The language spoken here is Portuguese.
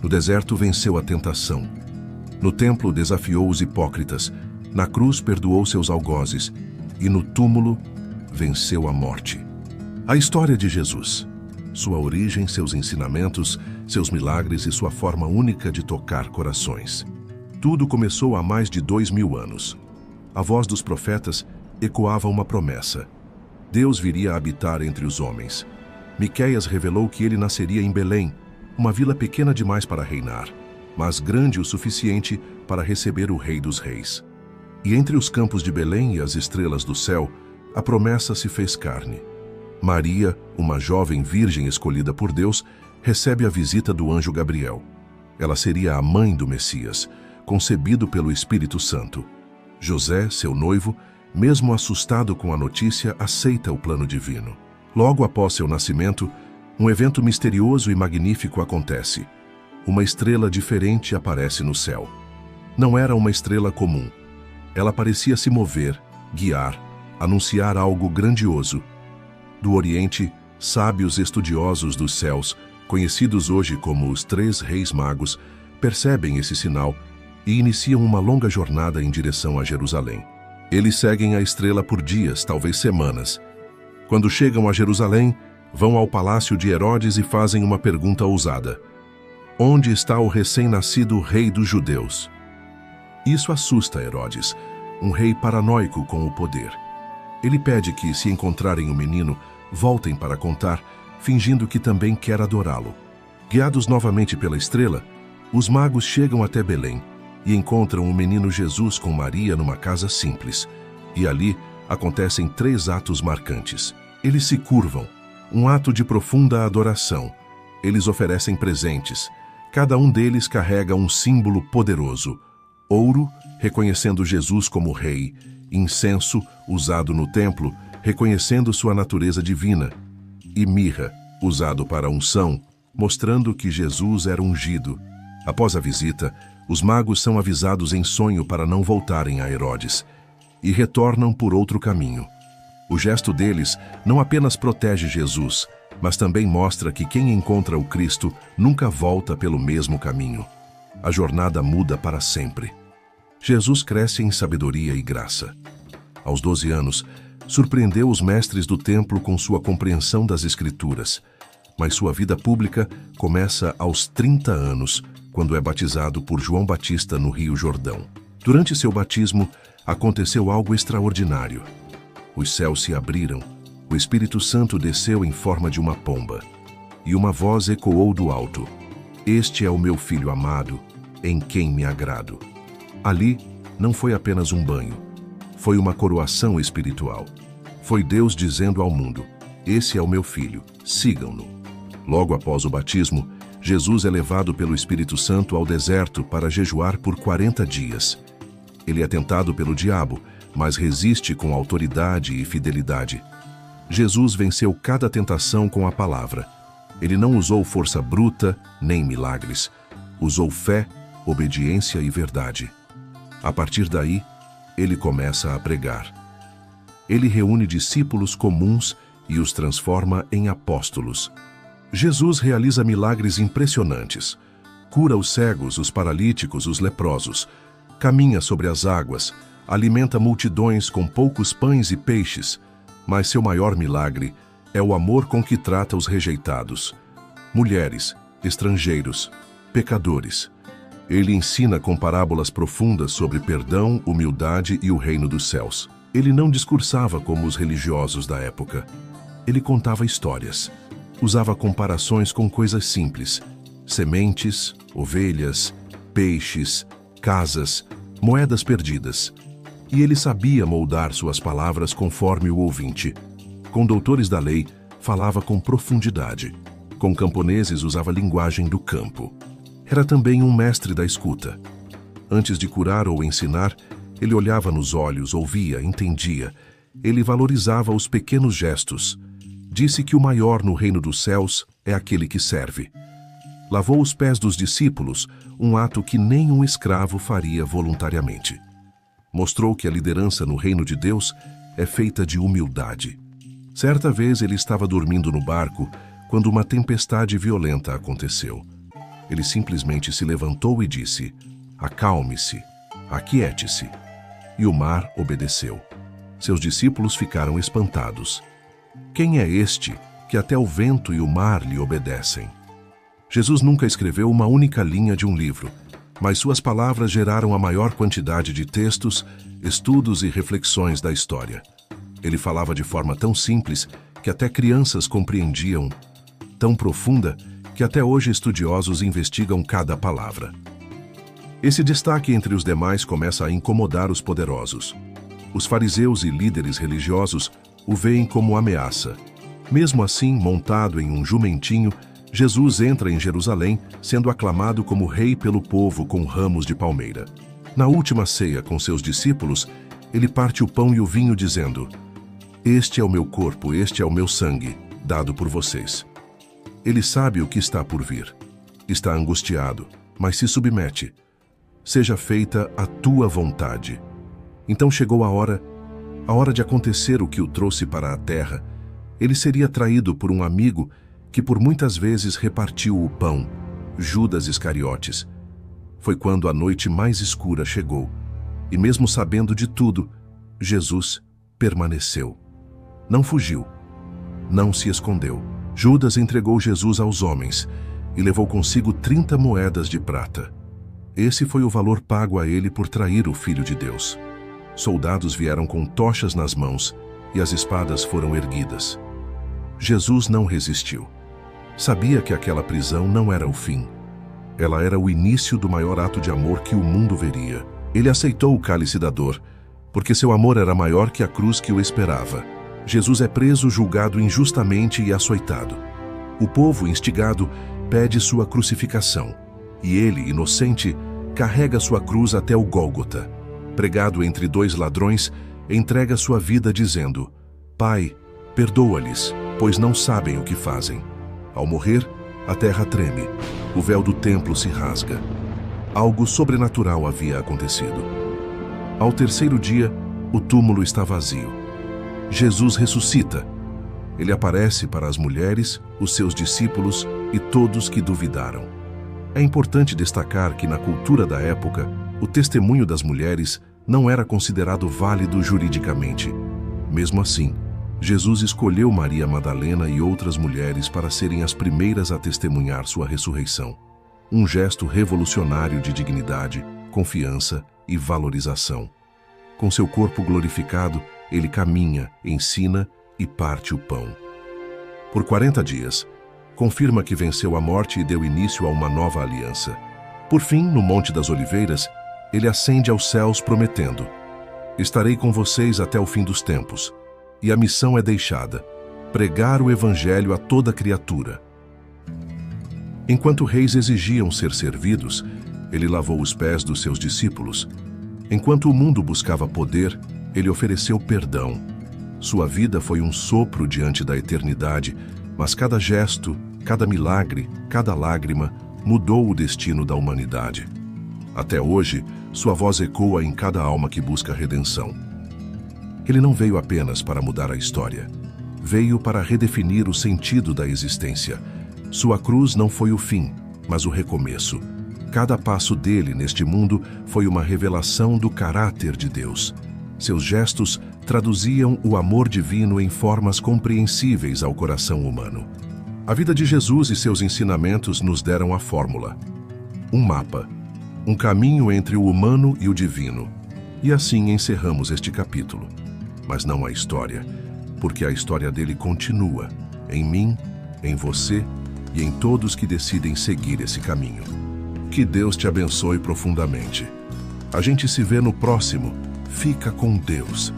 No deserto venceu a tentação. No templo desafiou os hipócritas. Na cruz perdoou seus algozes. E no túmulo venceu a morte. A história de Jesus. Sua origem, seus ensinamentos, seus milagres e sua forma única de tocar corações. Tudo começou há mais de 2000 anos. A voz dos profetas ecoava uma promessa. Deus viria a habitar entre os homens. Miqueias revelou que ele nasceria em Belém, uma vila pequena demais para reinar, mas grande o suficiente para receber o Rei dos Reis. E entre os campos de Belém e as estrelas do céu, a promessa se fez carne. Maria, uma jovem virgem escolhida por Deus, recebe a visita do anjo Gabriel. Ela seria a mãe do Messias, concebido pelo Espírito Santo. José, seu noivo, mesmo assustado com a notícia, aceita o plano divino. Logo após seu nascimento, um evento misterioso e magnífico acontece. Uma estrela diferente aparece no céu. Não era uma estrela comum. Ela parecia se mover, guiar, anunciar algo grandioso. Do Oriente, sábios estudiosos dos céus, conhecidos hoje como os 3 Reis Magos, percebem esse sinal e iniciam uma longa jornada em direção a Jerusalém. Eles seguem a estrela por dias, talvez semanas. Quando chegam a Jerusalém, vão ao palácio de Herodes e fazem uma pergunta ousada. Onde está o recém-nascido rei dos judeus? Isso assusta Herodes, um rei paranoico com o poder. Ele pede que, se encontrarem o menino, voltem para contar, fingindo que também quer adorá-lo. Guiados novamente pela estrela, os magos chegam até Belém e encontram o menino Jesus com Maria numa casa simples. E ali acontecem 3 atos marcantes. Eles se curvam, um ato de profunda adoração. Eles oferecem presentes. Cada um deles carrega um símbolo poderoso. Ouro, reconhecendo Jesus como rei. Incenso, usado no templo, reconhecendo sua natureza divina. E mirra, usado para unção, mostrando que Jesus era ungido. Após a visita, os magos são avisados em sonho para não voltarem a Herodes e retornam por outro caminho. O gesto deles não apenas protege Jesus, mas também mostra que quem encontra o Cristo nunca volta pelo mesmo caminho. A jornada muda para sempre. Jesus cresce em sabedoria e graça. Aos 12 anos, surpreendeu os mestres do templo com sua compreensão das Escrituras, mas sua vida pública começa aos 30 anos, quando é batizado por João Batista no Rio Jordão. Durante seu batismo, aconteceu algo extraordinário. Os céus se abriram, o Espírito Santo desceu em forma de uma pomba, e uma voz ecoou do alto: Este é o meu Filho amado, em quem me agrado. Ali, não foi apenas um banho, foi uma coroação espiritual. Foi Deus dizendo ao mundo: Esse é o meu Filho, sigam-no. Logo após o batismo, Jesus é levado pelo Espírito Santo ao deserto para jejuar por 40 dias. Ele é tentado pelo diabo, mas resiste com autoridade e fidelidade. Jesus venceu cada tentação com a palavra. Ele não usou força bruta nem milagres. Usou fé, obediência e verdade. A partir daí, ele começa a pregar. Ele reúne discípulos comuns e os transforma em apóstolos. Jesus realiza milagres impressionantes. Cura os cegos, os paralíticos, os leprosos. Caminha sobre as águas. Alimenta multidões com poucos pães e peixes. Mas seu maior milagre é o amor com que trata os rejeitados. Mulheres, estrangeiros, pecadores. Ele ensina com parábolas profundas sobre perdão, humildade e o reino dos céus. Ele não discursava como os religiosos da época. Ele contava histórias. Usava comparações com coisas simples: sementes, ovelhas, peixes, casas, moedas perdidas. E ele sabia moldar suas palavras conforme o ouvinte. Com doutores da lei, falava com profundidade. Com camponeses, usava a linguagem do campo. Era também um mestre da escuta. Antes de curar ou ensinar, ele olhava nos olhos, ouvia, entendia. Ele valorizava os pequenos gestos. Disse que o maior no reino dos céus é aquele que serve. Lavou os pés dos discípulos, um ato que nem um escravo faria voluntariamente. Mostrou que a liderança no reino de Deus é feita de humildade. Certa vez ele estava dormindo no barco quando uma tempestade violenta aconteceu. Ele simplesmente se levantou e disse: "Acalme-se, aquiete-se." E o mar obedeceu. Seus discípulos ficaram espantados. Quem é este que até o vento e o mar lhe obedecem? Jesus nunca escreveu uma única linha de um livro, mas suas palavras geraram a maior quantidade de textos, estudos e reflexões da história. Ele falava de forma tão simples que até crianças compreendiam, tão profunda que até hoje estudiosos investigam cada palavra. Esse destaque entre os demais começa a incomodar os poderosos. Os fariseus e líderes religiosos o veem como ameaça. Mesmo assim, montado em um jumentinho, Jesus entra em Jerusalém, sendo aclamado como rei pelo povo com ramos de palmeira. Na última ceia com seus discípulos, ele parte o pão e o vinho dizendo: "Este é o meu corpo, este é o meu sangue, dado por vocês." Ele sabe o que está por vir. Está angustiado, mas se submete. "Seja feita a tua vontade." Então chegou a hora de acontecer o que o trouxe para a terra. Ele seria traído por um amigo que por muitas vezes repartiu o pão, Judas Iscariotes. Foi quando a noite mais escura chegou, e mesmo sabendo de tudo, Jesus permaneceu. Não fugiu, não se escondeu. Judas entregou Jesus aos homens e levou consigo 30 moedas de prata. Esse foi o valor pago a ele por trair o Filho de Deus. Soldados vieram com tochas nas mãos e as espadas foram erguidas. Jesus não resistiu. Sabia que aquela prisão não era o fim. Ela era o início do maior ato de amor que o mundo veria. Ele aceitou o cálice da dor, porque seu amor era maior que a cruz que o esperava. Jesus é preso, julgado injustamente e açoitado. O povo, instigado, pede sua crucificação, e ele, inocente, carrega sua cruz até o Gólgota. Pregado entre dois ladrões, entrega sua vida dizendo: "Pai, perdoa-lhes, pois não sabem o que fazem." Ao morrer, a terra treme, o véu do templo se rasga. Algo sobrenatural havia acontecido. Ao terceiro dia, o túmulo está vazio. Jesus ressuscita. Ele aparece para as mulheres, os seus discípulos e todos que duvidaram. É importante destacar que na cultura da época, o testemunho das mulheres não era considerado válido juridicamente. Mesmo assim, Jesus escolheu Maria Madalena e outras mulheres para serem as primeiras a testemunhar sua ressurreição. Um gesto revolucionário de dignidade, confiança e valorização. Com seu corpo glorificado, ele caminha, ensina e parte o pão. Por 40 dias, confirma que venceu a morte e deu início a uma nova aliança. Por fim, no Monte das Oliveiras, ele ascende aos céus prometendo: "Estarei com vocês até o fim dos tempos." E a missão é deixada: pregar o evangelho a toda criatura. Enquanto reis exigiam ser servidos, ele lavou os pés dos seus discípulos. Enquanto o mundo buscava poder, ele ofereceu perdão. Sua vida foi um sopro diante da eternidade, mas cada gesto, cada milagre, cada lágrima mudou o destino da humanidade. Até hoje, sua voz ecoa em cada alma que busca redenção. Ele não veio apenas para mudar a história. Veio para redefinir o sentido da existência. Sua cruz não foi o fim, mas o recomeço. Cada passo dele neste mundo foi uma revelação do caráter de Deus. Seus gestos traduziam o amor divino em formas compreensíveis ao coração humano. A vida de Jesus e seus ensinamentos nos deram a fórmula. Um mapa. Um caminho entre o humano e o divino. E assim encerramos este capítulo. Mas não a história, porque a história dele continua, em mim, em você e em todos que decidem seguir esse caminho. Que Deus te abençoe profundamente. A gente se vê no próximo. Fica com Deus.